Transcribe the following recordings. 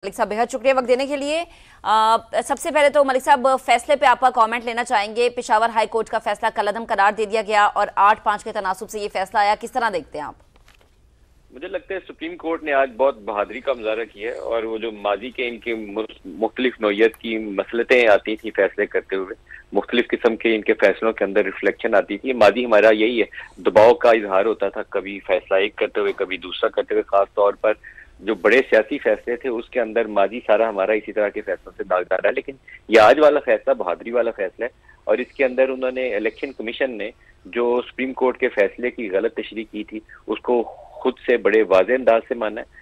मलिक साहब बेहद शुक्रिया वक्त देने के लिए। सबसे पहले तो मलिक साहब फैसले पे आपका कमेंट लेना चाहेंगे। पेशावर हाई कोर्ट का फैसला कलअदम करार दे दिया गया और 8-5 के तनासुब से ये फैसला आया, किस तरह देखते हैं आप? मुझे लगता है सुप्रीम कोर्ट ने आज बहुत बहादुरी का मुजाहरा किया है और वो जो माजी के इनके मुख्तलिफ नौयत की मसलतें आती थी फैसले करते हुए, मुख्तलिफ किस्म के इनके फैसलों के अंदर रिफ्लेक्शन आती थी। माजी हमारा यही है, दबाव का इजहार होता था, कभी फैसला एक करते हुए कभी दूसरा करते हुए। खास तौर पर जो बड़े सियासी फैसले थे उसके अंदर माजी सारा हमारा इसी तरह के फैसलों से दागदार है। लेकिन ये आज वाला फैसला बहादुरी वाला फैसला है और इसके अंदर उन्होंने इलेक्शन कमीशन ने जो सुप्रीम कोर्ट के फैसले की गलत तशरीह की थी उसको खुद से बड़े वाज़ेह अंदाज से माना है।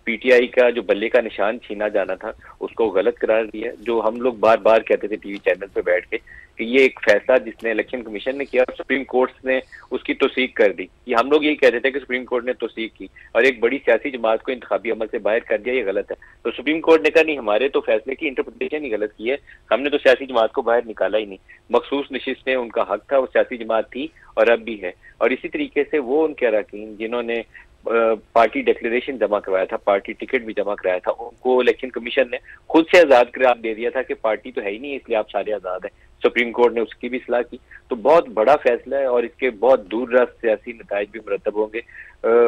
पीटीआई का जो बल्ले का निशान छीना जाना था उसको गलत करार दिया। जो हम लोग बार बार कहते थे टीवी चैनल पे बैठ के कि ये एक फैसला जिसने इलेक्शन कमीशन ने किया, सुप्रीम कोर्ट ने उसकी तौसीक कर दी। ये हम लोग यही कहते थे कि सुप्रीम कोर्ट ने तौसीक की और एक बड़ी सियासी जमात को इंतखाबी अमल से बाहर कर दिया, ये गलत है। तो सुप्रीम कोर्ट ने कहा नहीं, हमारे तो फैसले की इंटरप्रिटेशन ही गलत की है, हमने तो सियासी जमात को बाहर निकाला ही नहीं। मखसूस नशिस्तें उनका हक था, वो सियासी जमात थी और अब भी है। और इसी तरीके से वो उनके अरकान जिन्होंने पार्टी डिक्लेरेशन जमा करवाया था, पार्टी टिकट भी जमा कराया था, उनको इलेक्शन कमीशन ने खुद से आजाद करार दे दिया था कि पार्टी तो है ही नहीं इसलिए आप सारे आजाद हैं। सुप्रीम कोर्ट ने उसकी भी सलाह की। तो बहुत बड़ा फैसला है और इसके बहुत दूरदराज सियासी नताइज भी मुरतब होंगे।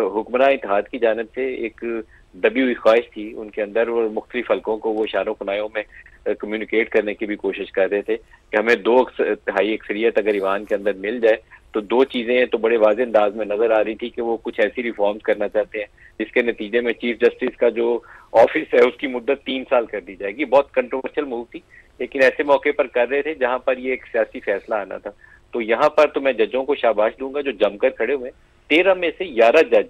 हुक्मरान इत्तेहाद की जानिब से एक दबी हुई ख्वाहिश थी उनके अंदर और मुख्तलिफ हल्कों को वो इशारों कनायों में कम्युनिकेट करने की भी कोशिश कर रहे थे कि हमें 2 तिहाई अक्सरियत अगर ईवान के अंदर मिल जाए तो दो चीजें तो बड़े वाज़ेह अंदाज में नजर आ रही थी कि वो कुछ ऐसी रिफॉर्म्स करना चाहते हैं जिसके नतीजे में चीफ जस्टिस का जो ऑफिस है उसकी मुद्दत 3 साल कर दी जाएगी। बहुत कंट्रोवर्शियल मूव थी लेकिन ऐसे मौके पर कर रहे थे जहां पर ये एक सियासी फैसला आना था। तो यहाँ पर तो मैं जजों को शाबाश दूंगा जो जमकर खड़े हुए। 13 में से 11 जज,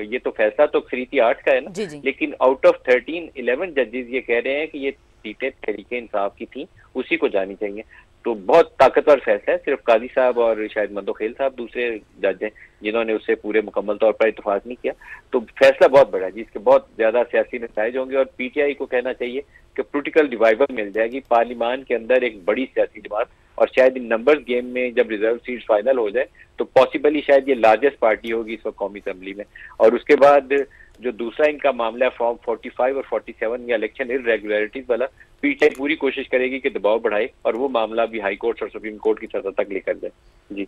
ये तो फैसला तो अक्सरियती 8 का है ना, लेकिन आउट ऑफ 11 जजेस ये कह रहे हैं कि ये सीटें तहरीके इंसाफ की थी, उसी को जानी चाहिए। तो बहुत ताकतवर फैसला है। सिर्फ काजी साहब और शायद मंदोखेल साहब दूसरे जज हैं जिन्होंने उससे पूरे मुकम्मल तौर पर इत्तेफाक नहीं किया। तो फैसला बहुत बड़ा है जिसके बहुत ज्यादा सियासी नताइज होंगे और पीटीआई को कहना चाहिए कि पोलिटिकल रिवाइवल मिल जाएगी। पार्लियामान के अंदर एक बड़ी सियासी जमात और शायद इन नंबर्स गेम में जब रिजर्व सीट्स फाइनल हो जाए तो पॉसिबली शायद ये लार्जेस्ट पार्टी होगी इस वक्त कौमी असम्बली में। और उसके बाद जो दूसरा इनका मामला है फॉर्म 45 और 47 या इलेक्शन इरेगुलरिटीज वाला, पीटीआई पूरी कोशिश करेगी कि दबाव बढ़ाए और वो मामला भी हाई कोर्ट और सुप्रीम कोर्ट की सतह तक लेकर जाए। जी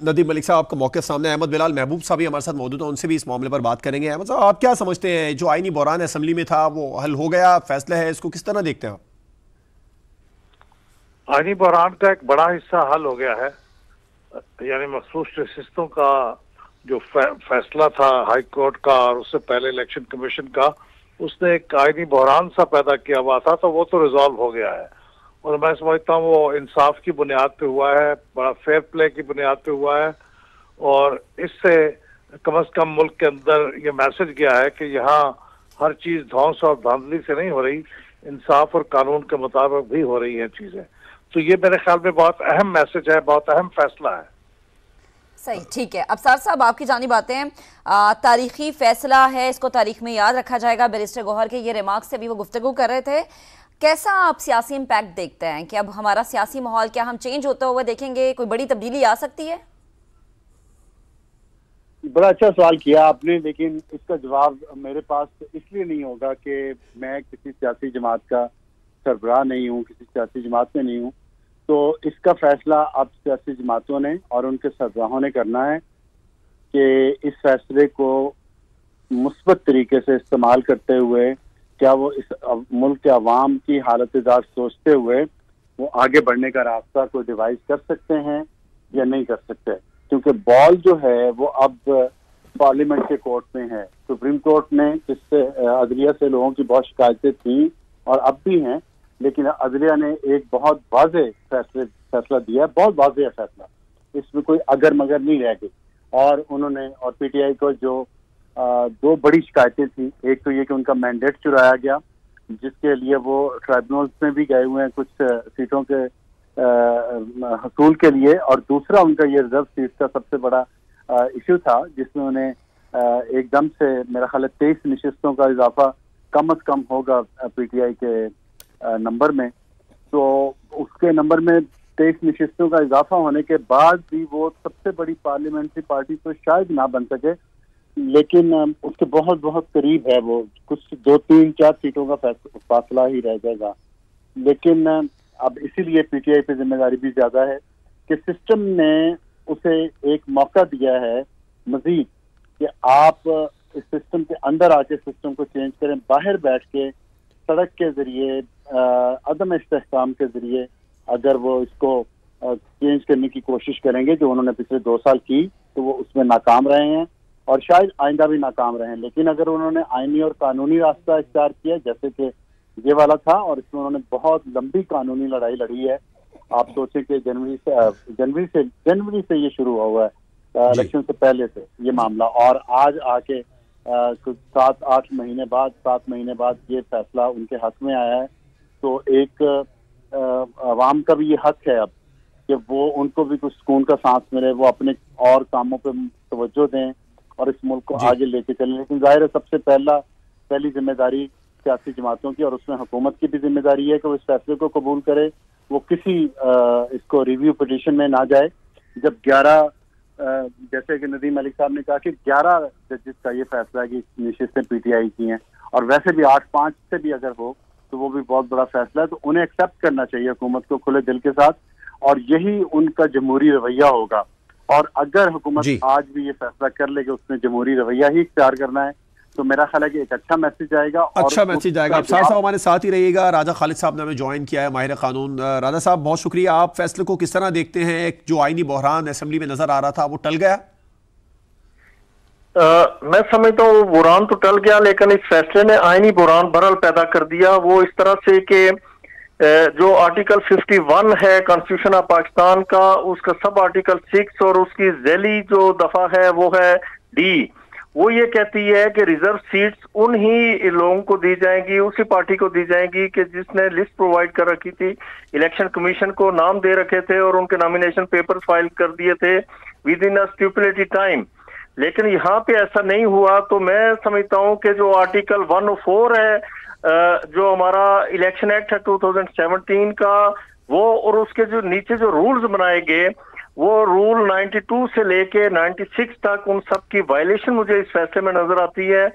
नदीम मलिक साहब, आपका मौके सामने। अहमद बिलाल महबूब साहब भी हमारे साथ मौजूद हैं, उनसे भी इस मामले पर बात करेंगे। अहमद साहब, आप क्या समझते हैं जो आईनी बहरान असेंबली में था वो हल हो गया, फैसला है, इसको किस तरह देखते हैं आप? आईनी बहरान का एक बड़ा हिस्सा हल हो गया है, यानी मखसूस नशिस्तों का जो फैसला था हाई कोर्ट का और उससे पहले इलेक्शन कमीशन का, उसने एक आईनी बहरान सा पैदा किया हुआ था, तो वो तो रिजॉल्व हो गया है। और मैं समझता हूँ वो इंसाफ की बुनियाद पे हुआ है, बड़ा फेयर प्ले की बुनियाद पे हुआ है और इससे कम से कम मुल्क के अंदर ये मैसेज गया है कि यहाँ हर चीज धौंस और धांधली से नहीं हो रही, इंसाफ और कानून के मुताबिक भी हो रही है चीजें। तो ये मेरे ख्याल में बहुत अहम मैसेज है, बहुत अहम फैसला है। सही, ठीक है। अफसार साहब, आपकी जानिब आते हैं। तारीखी फैसला है, इसको तारीख में याद रखा जाएगा। बैरिस्टर गौहर के ये रिमार्क्स से भी वो गुफ्तगू कर रहे थे। कैसा आप सियासी इम्पैक्ट देखते हैं कि अब हमारा सियासी माहौल क्या हम चेंज होते हुए देखेंगे, कोई बड़ी तब्दीली आ सकती है? बड़ा अच्छा सवाल किया आपने, लेकिन इसका जवाब मेरे पास इसलिए नहीं होगा कि मैं किसी सियासी जमात का सरबराह नहीं हूँ, किसी सियासी जमात में नहीं हूँ। तो इसका फैसला अब सियासी जमातों ने और उनके सरबराहों ने करना है कि इस फैसले को मुस्बत तरीके से इस्तेमाल करते हुए क्या वो इस मुल्क के अवाम की हालत सोचते हुए वो आगे बढ़ने का रास्ता कोई डिवाइस कर सकते हैं या नहीं कर सकते। क्योंकि बॉल जो है वो अब पार्लियामेंट के कोर्ट में है। सुप्रीम कोर्ट ने इससे अदलिया से लोगों की बहुत शिकायतें थी और अब भी हैं, लेकिन अदलिया ने एक बहुत वाज़ेह फैसला दिया है, बहुत वाज़ेह फैसला, इसमें कोई अगर मगर नहीं रह गई। और उन्होंने और पीटीआई को जो 2 बड़ी शिकायतें थी, एक तो ये कि उनका मैंडेट चुराया गया जिसके लिए वो ट्राइब्यूनल्स में भी गए हुए हैं कुछ सीटों के हसूल के लिए, और दूसरा उनका ये रिजर्व सीट का सबसे बड़ा इशू था जिसमें उन्हें एकदम से मेरा ख्याल है 23 नशिस्तों का इजाफा कम अज कम होगा पीटीआई के नंबर में। तो उसके नंबर में 23 नशिस्तों का इजाफा होने के बाद भी वो सबसे बड़ी पार्लियामेंट्री पार्टी तो शायद ना बन सके, लेकिन उसके बहुत बहुत करीब है वो, कुछ 2-3-4 सीटों का फासला ही रह जाएगा। लेकिन अब इसीलिए पीटीआई पे जिम्मेदारी भी ज्यादा है कि सिस्टम ने उसे एक मौका दिया है मजीद कि आप इस सिस्टम के अंदर आके सिस्टम को चेंज करें। बाहर बैठ के सड़क के जरिए, अदम इस्तेहकाम के जरिए अगर वो इसको चेंज करने की कोशिश करेंगे, जो उन्होंने पिछले 2 साल की, तो वो उसमें नाकाम रहे हैं और शायद आइंदा भी नाकाम रहे हैं। लेकिन अगर उन्होंने आईनी और कानूनी रास्ता इख्तियार किया, जैसे कि ये वाला था, और इसमें उन्होंने बहुत लंबी कानूनी लड़ाई लड़ी है। आप सोचें कि जनवरी से ये शुरू हुआ है, इलेक्शन से पहले से ये मामला, और आज आके कुछ 7 महीने बाद ये फैसला उनके हक में आया है। तो एक अवाम का भी ये हक है अब कि वो, उनको भी कुछ सुकून का सांस मिले, वो अपने और कामों पे तवज्जो दें और इस मुल्क को आगे लेके चलें। लेकिन जाहिर है सबसे पहली जिम्मेदारी सियासी जमातों की और उसमें हुकूमत की भी जिम्मेदारी है कि वो इस फैसले को कबूल करे, वो किसी इसको रिव्यू पिटीशन में ना जाए। जब 11 जैसे कि नदीम मलिक साहब ने कहा कि 11 जजेस का ये फैसला है कि नशिस्तें पीटीआई की हैं, और वैसे भी 8-5 से भी अगर हो तो वो भी बहुत बड़ा फैसला है। तो उन्हें एक्सेप्ट करना चाहिए हुकूमत को खुले दिल के साथ, और यही उनका जमहूरी रवैया होगा। और अगर हुकूमत आज भी ये फैसला कर ले कि उसने जमहूरी रवैया ही इख्तियार करना है, तो मेरा ख्याल है कि एक अच्छा मैसेज आएगा। अच्छा मैसेज आएगा। अफसार साहब हमारे साथ ही रहिएगा। राजा खालिद साहब ने हमें ज्वाइन किया है, माहिर कानून। राजा साहब बहुत शुक्रिया। आप फैसले को किस तरह देखते हैं? एक जो आईनी बहरान असेंबली में नजर आ रहा था वो टल गया? मैं समझता हूँ बुरान तो टल गया, लेकिन इस फैसले ने आईनी बुरान बरल पैदा कर दिया। वो इस तरह से कि जो आर्टिकल 51 है कॉन्स्टिट्यूशन ऑफ पाकिस्तान का, उसका सब आर्टिकल 6 और उसकी झैली जो दफा है वो है डी, वो ये कहती है कि रिजर्व सीट्स उन ही लोगों को दी जाएंगी, उसी पार्टी को दी जाएंगी कि जिसने लिस्ट प्रोवाइड कर रखी थी, इलेक्शन कमीशन को नाम दे रखे थे और उनके नॉमिनेशन पेपर फाइल कर दिए थे with in a stipulated time. लेकिन यहाँ पे ऐसा नहीं हुआ। तो मैं समझता हूँ कि जो आर्टिकल 104 है, जो हमारा इलेक्शन एक्ट है 2017 का, वो और उसके जो नीचे जो रूल्स बनाए गए, वो रूल 92 से लेके 96 तक, उन सब की वायलेशन मुझे इस फैसले में नजर आती है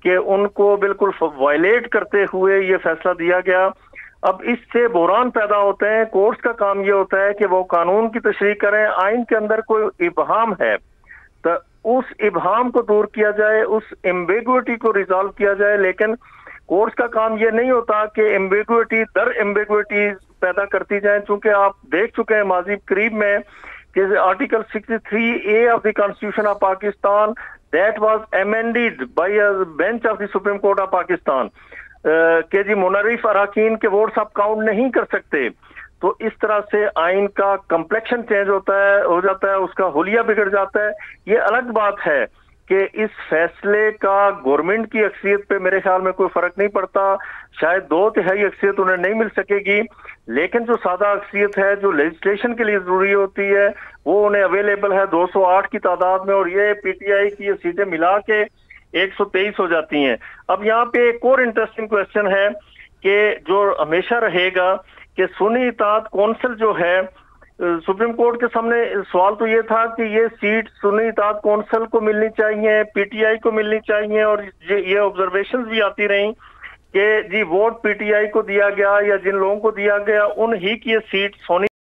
कि उनको बिल्कुल वायलेट करते हुए ये फैसला दिया गया। अब इससे बुरान पैदा होते हैं। कोर्ट्स का काम ये होता है कि वो कानून की तशरीह करें, आइन के अंदर कोई इबहाम है तो उस इबहाम को दूर किया जाए, उस एम्बिगुइटी को रिजॉल्व किया जाए। लेकिन कोर्ट्स का काम ये नहीं होता कि एम्बिगुइटी दर एम्बिगुइटी पैदा करती जाए, चूंकि आप देख चुके हैं माजी करीब में कि article 63A of the constitution of Pakistan that was amended bye a bench of the supreme court of Pakistan के जी मुनरिफ अराकीन के वोट्स आप काउंट नहीं कर सकते। तो इस तरह से आइन का कम्प्लेक्शन चेंज हो जाता है, उसका हुलिया बिगड़ जाता है। ये अलग बात है कि इस फैसले का गवर्नमेंट की अक्सियत पे मेरे ख्याल में कोई फर्क नहीं पड़ता, शायद 2/3 अक्सियत उन्हें नहीं मिल सकेगी, लेकिन जो सादा अक्सियत है जो लेजिस्लेशन के लिए जरूरी होती है वो उन्हें अवेलेबल है 208 की तादाद में, और ये पीटीआई की ये सीटें मिला के 123 हो जाती हैं। अब यहाँ पे एक और इंटरेस्टिंग क्वेश्चन है कि जो हमेशा रहेगा कि सुन्नी इताअत कौंसिल जो है, सुप्रीम कोर्ट के सामने सवाल तो ये था कि ये सीट सुन्नी इताअत कौंसिल को मिलनी चाहिए, पीटीआई को मिलनी चाहिए, और ये ऑब्जर्वेशंस भी आती रही कि जी वोट पीटीआई को दिया गया या जिन लोगों को दिया गया उन ही की ये सीट सोनी